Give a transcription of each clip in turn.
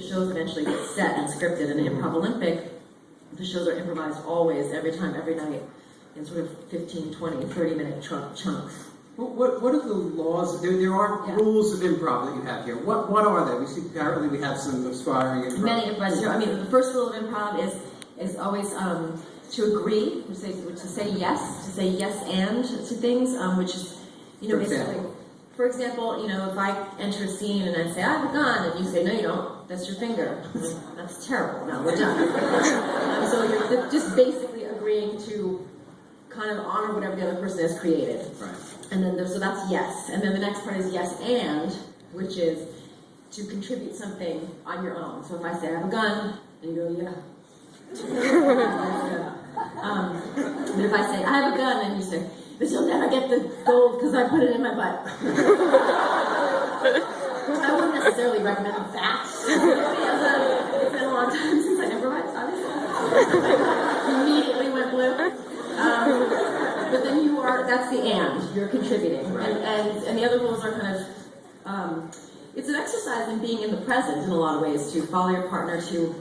the shows eventually get set and scripted. In the Improv Olympic, the shows are improvised always, every time, every night, in sort of 15, 20, 30-minute chunks. What are the laws? There are rules of improv that you have here. What are they? We see apparently we have some aspiring improv. Many improvisers. I mean, the first rule of improv is always to agree, to say yes and to things, which is, basically. For example, if I enter a scene and I say, I have a gun, and you say, no, you don't, that's your finger. That's terrible. No, we're done. So you're just basically agreeing to kind of honor whatever the other person has created. Right. And then so that's yes. And then the next part is yes and, which is to contribute something on your own. So if I say, I have a gun, and you go, yeah. But if I say, I have a gun, and you say, but you'll never get the gold because I put it in my butt. I wouldn't necessarily recommend that. It's been a long time since I improvised, obviously. Immediately went blue. But then that's the and, you're contributing. Right. And the other rules are kind of, it's an exercise in being in the present in a lot of ways, to follow your partner, to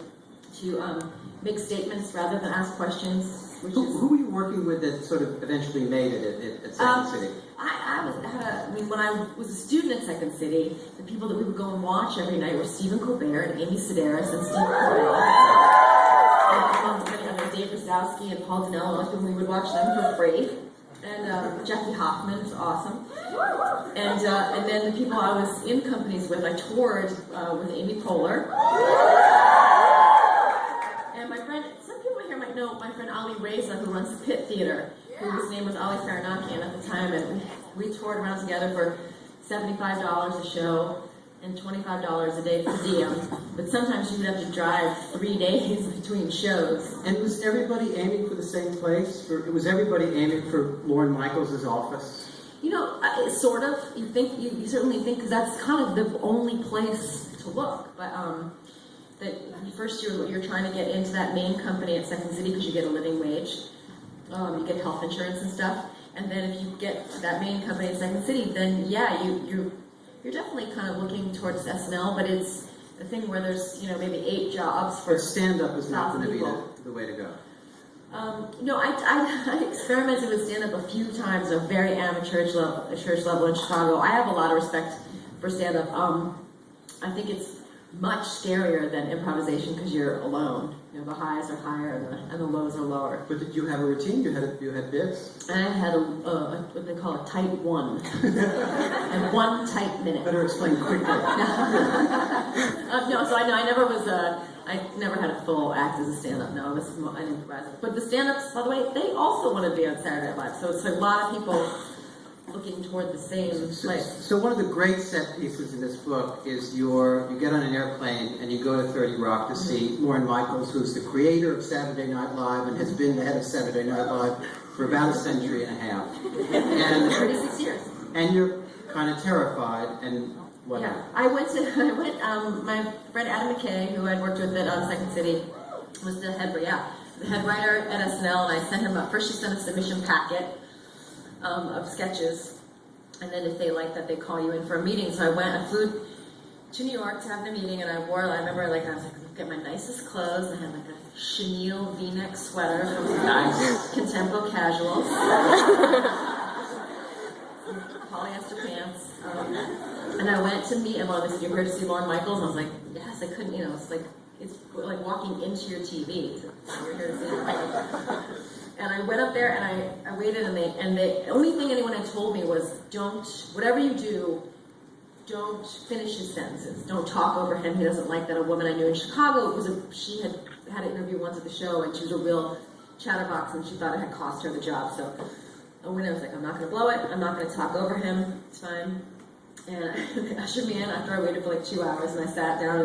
make statements rather than ask questions. Who were you working with that sort of eventually made it at Second City? When I was a student at Second City, the people that we would go and watch every night were Stephen Colbert and Amy Sedaris and Steve Carell. And Dave Rosowski and Paul Dinello, and we would watch them for free. And Jackie Hoffman was awesome. And then the people I was in companies with, I toured with Amy Poehler. And my friend, some people here might know my friend Ali Reza, who runs the Pitt Theater, whose name was Ali Faranakian at the time, and we toured around together for $75 a show and $25 a day per diem. But sometimes you would have to drive 3 days between shows. And was everybody aiming for the same place? Or was everybody aiming for Lorne Michaels' office? Sort of. You certainly think, because that's kind of the only place to look. But that first you're trying to get into that main company at Second City because you get a living wage. You get health insurance and stuff. And then if you get to that main company at Second City, then you're definitely kind of looking towards SNL, but it's a thing where there's, maybe 8 jobs for stand-up is not going to be the way to go. No, I experimented with stand-up a few times at a very amateurish level in Chicago. I have a lot of respect for stand-up. I think it's much scarier than improvisation because you're alone. The highs are higher and the lows are lower. But did you have a routine? You had bits? And I had what they call a tight one. And 1 tight minute. Better explain quickly. So I never had a full act as a stand-up. No, I was an improviser. But the stand-ups, by the way, they also want to be on Saturday Night Live. So it's a lot of people looking toward the same place. So one of the great set pieces in this book is you get on an airplane and you go to 30 Rock to see Lorne Michaels, who's the creator of Saturday Night Live and has been the head of Saturday Night Live for about a century and a half. And 36 years. And you're kind of terrified, and what Yeah, happened? My friend Adam McKay, who I'd worked with at Second City, was the head writer at SNL, and I sent him first she sent a submission packet of sketches, and then if they liked that, they call you in for a meeting. So I flew to New York to have the meeting, and I remember I was get my nicest clothes, and I had a chenille V-neck sweater from Contempo Casuals, polyester pants, and I went to meet him. They said, "You're here to see Lorne Michaels?" And I was like, "Yes." I couldn't, it's like walking into your TV. So you're here to see Lorne Michaels. And I went up there and I waited, and the only thing anyone had told me was, whatever you do, don't finish his sentences. Don't talk over him. He doesn't like that. A woman I knew in Chicago, she had an interview once at the show, and she was a real chatterbox, and she thought it had cost her the job. So I went in, I was like, I'm not going to blow it. I'm not going to talk over him. It's fine. And they ushered me in after I waited for 2 hours, and I sat down,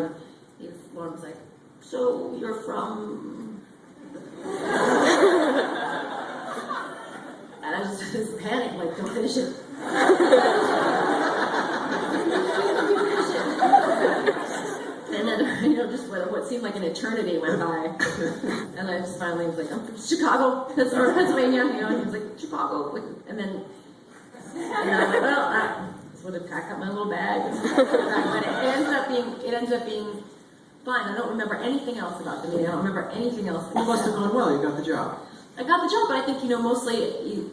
and Lauren was like, "So you're from..." And I just panicked, don't finish it. And then, just what seemed like an eternity went by. And I just finally was like, "I'm from Chicago, or Pennsylvania," and he was like, "Chicago." And then I'm like, well, I just would have packed up my little bag. But it ended up being fine. I don't remember anything else about the meeting. I don't remember anything else. It must have gone well. You got the job. I got the job, but I think, mostly...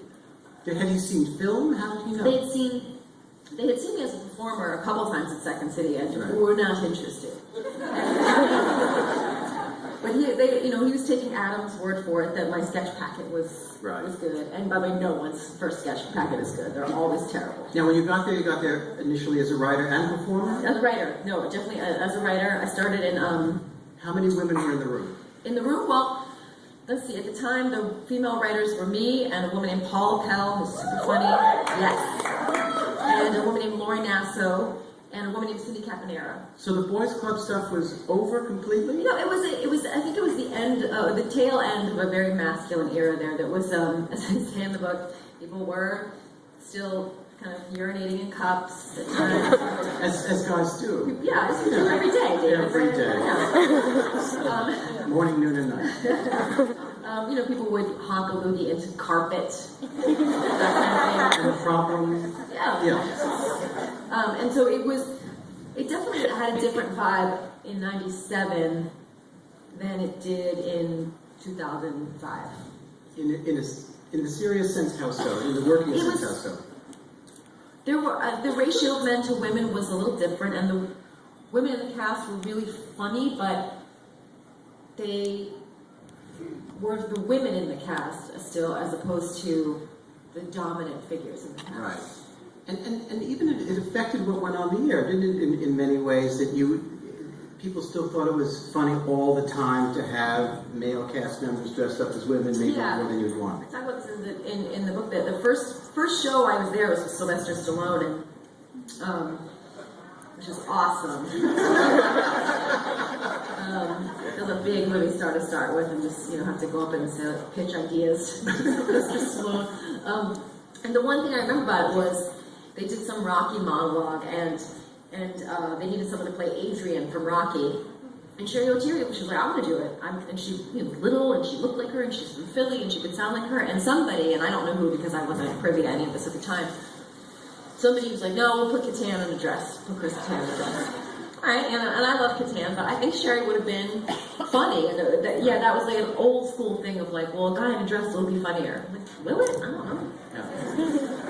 Had you seen film? How did you know? They had seen me as a performer a couple times at Second City, and were not interested. But he was taking Adam's word for it that my sketch packet was good. And by the way, no one's first sketch packet is good. They're always terrible. Now, when you got there initially as a writer and performer? As a writer, no, definitely as a writer. I started in. How many women were in the room? In the room, well, let's see. At the time, the female writers were me and a woman named Paula Pell, who's super funny. Yes. And a woman named Lori Nasso, and a woman named Cindy Caponera. So the boys' club stuff was over completely? It was. I think it was the end, the tail end of a very masculine era there. That was, as I say in the book, people were still kind of urinating in cups at times. As guys do. Yeah, as you do every day, David. Every day. Yeah. Morning, noon, and night. People would honk a loogie into carpet. That kind of thing. And the problem? Yeah. And so it definitely had a different vibe in '97 than it did in 2005. In the serious sense, how so? In the working sense, how so? There were the ratio of men to women was a little different, and the women in the cast were really funny, but they were the women in the cast still, as opposed to the dominant figures in the cast. Right. And even it affected what went on the air, didn't it? In many ways, that people still thought it was funny all the time to have male cast members dressed up as women, maybe more than you'd want. I talk about this in the book. That the first show I was there was with Sylvester Stallone, and which was awesome. It was a big movie star to start with, and just have to go up and pitch ideas to Sylvester Stallone. And the one thing I remember about it was they did some Rocky monologue, and they needed someone to play Adrian from Rocky. And Sherry O'Teary, she was like, I want to do it. And she was little, and she looked like her, and she's from Philly, and she could sound like her. And somebody, and I don't know who because I wasn't privy to any of this at the time, somebody was like, no, we'll put Catan in a dress. Put Chris Catan in a dress. All right, and I love Catan, but I think Sherry would have been funny. And that was like an old school thing of like, well, a guy in a dress will be funnier. I'm like, will it? I don't know.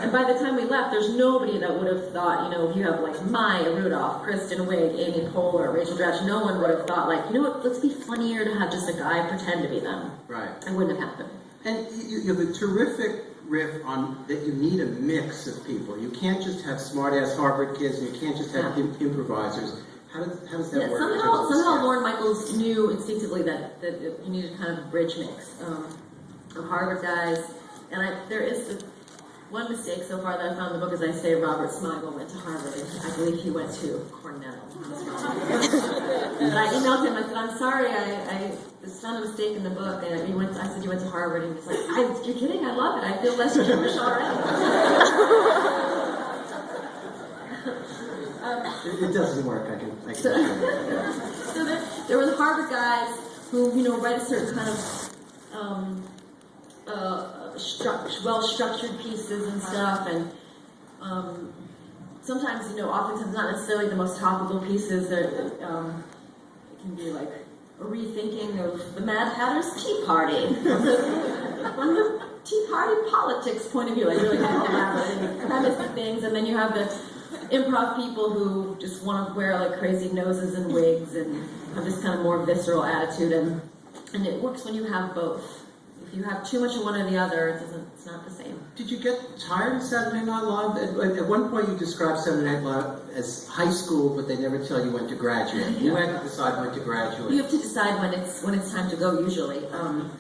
And by the time we left, there's nobody that would have thought, if you have like Maya Rudolph, Kristen Wiig, Amy Poehler, Rachel Dratch, no one would have thought like, what, let's be funnier to have just a guy pretend to be them. Right. It wouldn't have happened. And you have a terrific riff on that you need a mix of people. You can't just have smart-ass Harvard kids, and you can't just have improvisers. How does that work? Somehow Lorne Michaels knew instinctively that you needed kind of a bridge mix of Harvard guys. And there is one mistake so far that I found in the book is I say Robert Smigel went to Harvard, and I believe he went to Cornell. But I emailed him, I said, I'm sorry, I found a mistake in the book, and I said, you went to Harvard, and he was like, you're kidding, I love it, I feel less Jewish already. It doesn't work, I can So there were the Harvard guys who, write a certain kind of well-structured pieces and stuff, and sometimes, oftentimes not necessarily the most topical pieces. It can be like a rethinking of the Mad Hatter's Tea Party from the Tea Party politics point of view. Like really kind of elaborate premise of things, and then you have the improv people who just want to wear like crazy noses and wigs and have this kind of more visceral attitude, and it works when you have both. If you have too much of one or the other, it's not the same. Did you get tired of Saturday Night Live? At one point you described Saturday Night Live as high school, but they never tell you when to graduate. You had to decide when to graduate. You have to decide when it's time to go, usually. And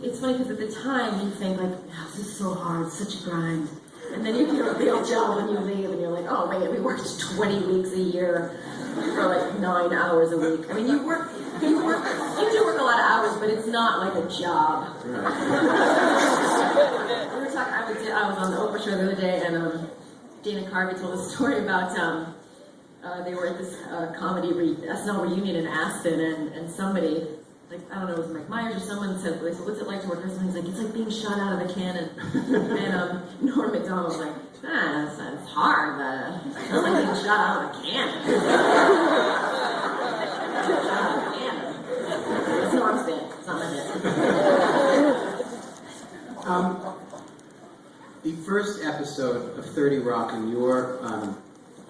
it's funny because at the time you think like, oh, this is so hard, such a grind. And then you get a real job when you leave, and you're like, oh wait, we worked 20 weeks a year for like 9 hours a week. I mean, you do work a lot of hours, but it's not like a job. Right. We were talking. I was on the Oprah show the other day, and Dana Carvey told a story about they were at this comedy SNL reunion in Aspen, and somebody, like, I don't know, it was Mike Myers or someone said, what's it like to work with someone? He's like, it's like being shot out of a cannon. And Norm Macdonald was like, It's hard, but it feels like being shot out of a cannon. Shot out of a cannon. It's an arm spin. It's not my head. The first episode of 30 Rock, in your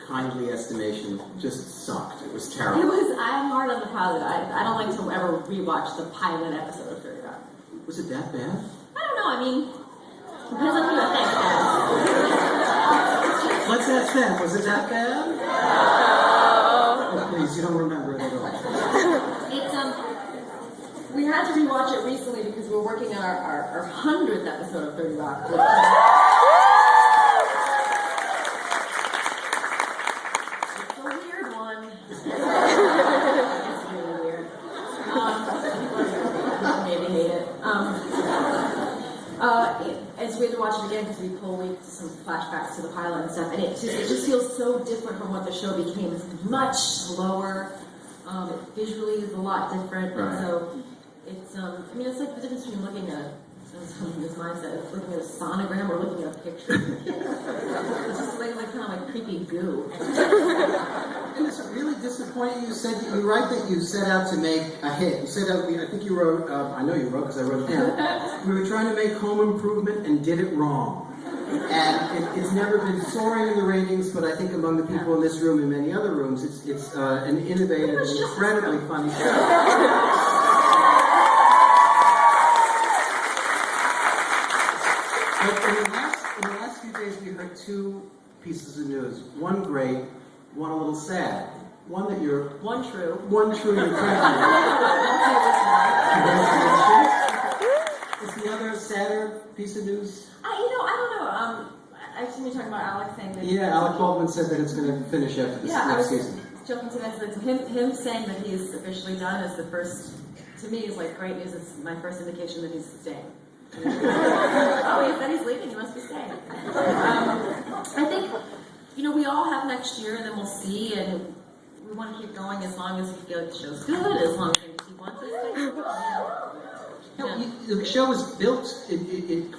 kindly estimation, just sucked. It was terrible. I'm hard on the pilot. I don't like to ever rewatch the pilot episode of 30 Rock. Was it that bad? I don't know, I mean, depends on who you think bad. What's that then? Was it that bad? No. Oh, please, you don't remember it at all. It's, we had to rewatch it recently because we're working on our 100th episode of 30 Rock. It's a weird one. It's really weird. People maybe hate it. As we had to watch it again because we pulled some flashbacks to the pilot and stuff, and it just feels so different from what the show became. It's much slower. Visually is a lot different. Right. So it's I mean, it's like the difference between looking at this mindset, it's looking at a sonogram or looking at a picture. It's just like kind of like creepy goo. And it's really disappointing. You write that you set out to make a hit. You set out, I think you wrote, I know you wrote because I wrote it down. We were trying to make Home Improvement and did it wrong. And it's never been soaring in the ratings, but I think among the people in this room and many other rooms, it's an innovative, incredibly funny show. But in the last few days, we heard two pieces of news. One great, one a little sad. One that you're... One true. One true you're pregnant. Congratulations. Is the other sadder piece of news? I don't know. I've seen you talking about Alex saying that... Yeah, Alec Baldwin said that it's going to finish after this next season. Joking to that, him saying that he's officially done is the first, to me, is like great news. It's my first indication that he's staying. Oh, he said he's leaving, he must be staying. I think, we all have next year, and then we'll see, and we want to keep going as long as we feel like the show's good, as long as he wants us to. The show was built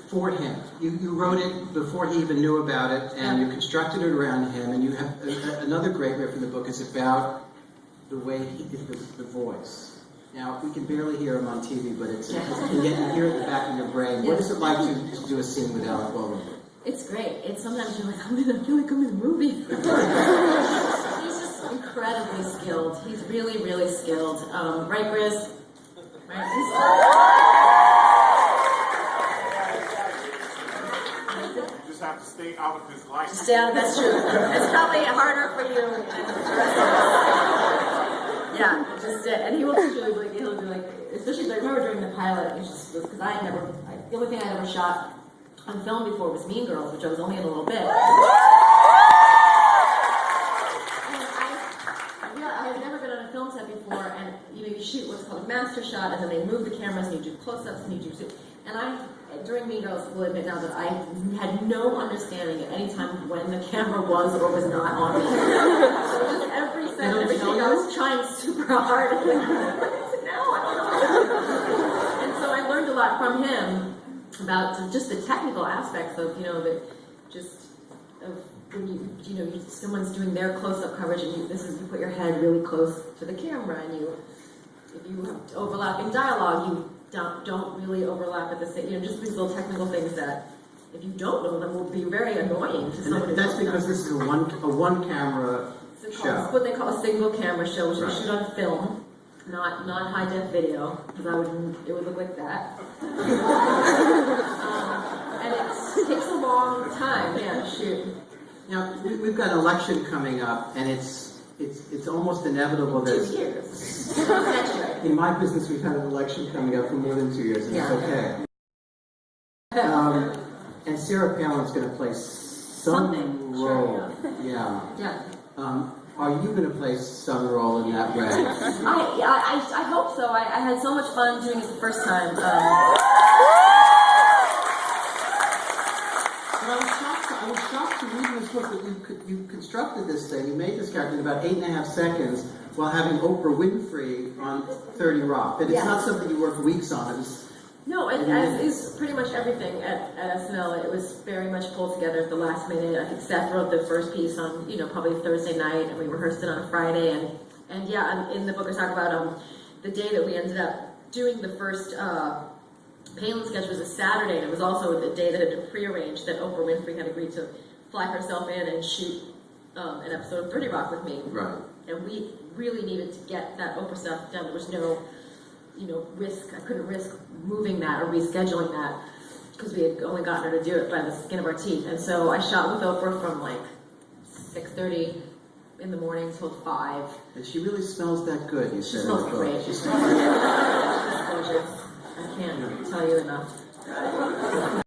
for him. You wrote it before he even knew about it, and you constructed it around him, and you have another great riff in the book is about the way he did the voice. Now, we can barely hear him on TV, but and yet you hear it in the back of your brain. What is it like to do a scene with Alec Baldwin? It's great. Sometimes you're like, I feel like I'm in a movie. He's just incredibly skilled. He's really, really skilled. Right, Grizz? Right? You just have to stay out of his life. Stay out of that's true. It's probably harder for you than the rest of us. Yeah, just and he will usually he'll be like, especially I remember during the pilot, because the only thing I ever shot on film before was Mean Girls, which I was only in a little bit. And I had never been on a film set before, and you shoot what's called a master shot, and then they move the cameras, and you do close-ups, and you do. And during Mean Girls, I will admit now that I had no understanding at any time when the camera was or was not on me. So just every second, everything, I was trying super hard. No, I don't know. And so I learned a lot from him about just the technical aspects of, when someone's doing their close-up coverage, and you put your head really close to the camera, and if you overlap in dialogue, you don't really overlap at the same, just these little technical things that, if you don't know them, will be very annoying to someone. And that's because this is a one camera show. It's what they call a single camera show, which we shoot on film, not high def video, because it would look like that. And it takes a long time, to shoot. Now we've got an election coming up, and it's almost inevitable that 2 years. Next year. In my business, we've had an election coming up for more than 2 years, and it's okay. And Sarah Palin's going to play some role. Sure, Yeah. Are you going to play some role in that way? I hope so. I had so much fun doing it the first time. But I was shocked to read in this book that you constructed this thing. You made this character in about 8.5 seconds while having Oprah Winfrey on 30 Rock. That it's not something you worked weeks on. No, as is pretty much everything at SNL. It was very much pulled together at the last minute. I think Seth wrote the first piece on, probably Thursday night, and we rehearsed it on a Friday. And yeah, in the book I talk about the day that we ended up doing the first Palin sketch was a Saturday, and it was also the day that had been prearranged that Oprah Winfrey had agreed to fly herself in and shoot an episode of 30 Rock with me. Right. And we really needed to get that Oprah stuff done. There was no risk. I couldn't risk moving that or rescheduling that because we had only gotten her to do it by the skin of our teeth. And so I shot with Oprah from like 6:30 in the morning till 5. And she really smells that good, you said. She smells great. She She's gorgeous. I can't tell you enough.